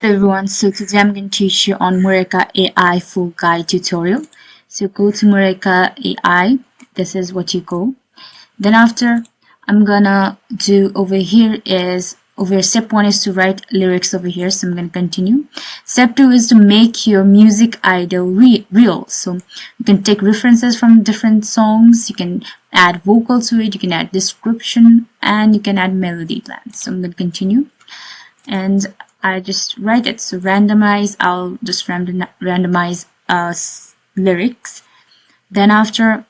Hello everyone, so today I'm going to teach you on Mureka AI full guide tutorial. So go to Mureka AI, this is what you go. Then after, I'm gonna do over here step 1 is to write lyrics over here, so I'm gonna continue. Step 2 is to make your music idea real. So you can take references from different songs, you can add vocal to it, you can add description, and you can add melody lines. So I'm gonna continue. And I just write it. So randomize, I'll just randomize lyrics. Then after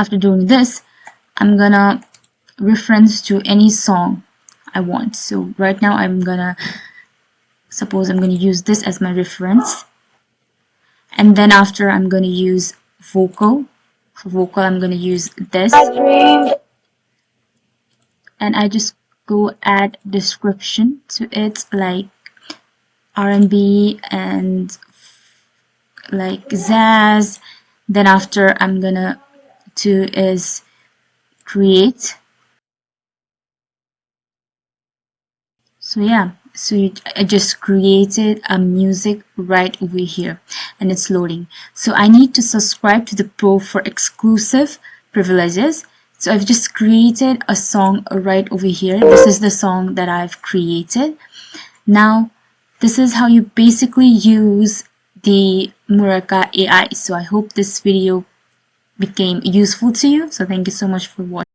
doing this, I'm gonna reference to any song I want. So right now suppose I'm gonna use this as my reference. And then after I'm gonna use vocal. For vocal I'm gonna use this. And I just go add description to it, like R&B and like Zaz. Then after I'm gonna do is create. So yeah, I just created a music right over here and it's loading. So I need to subscribe to the Pro for exclusive privileges. So I've just created a song right over here. This is the song that I've created. Now, this is how you basically use the Mureka AI. So I hope this video became useful to you. So thank you so much for watching.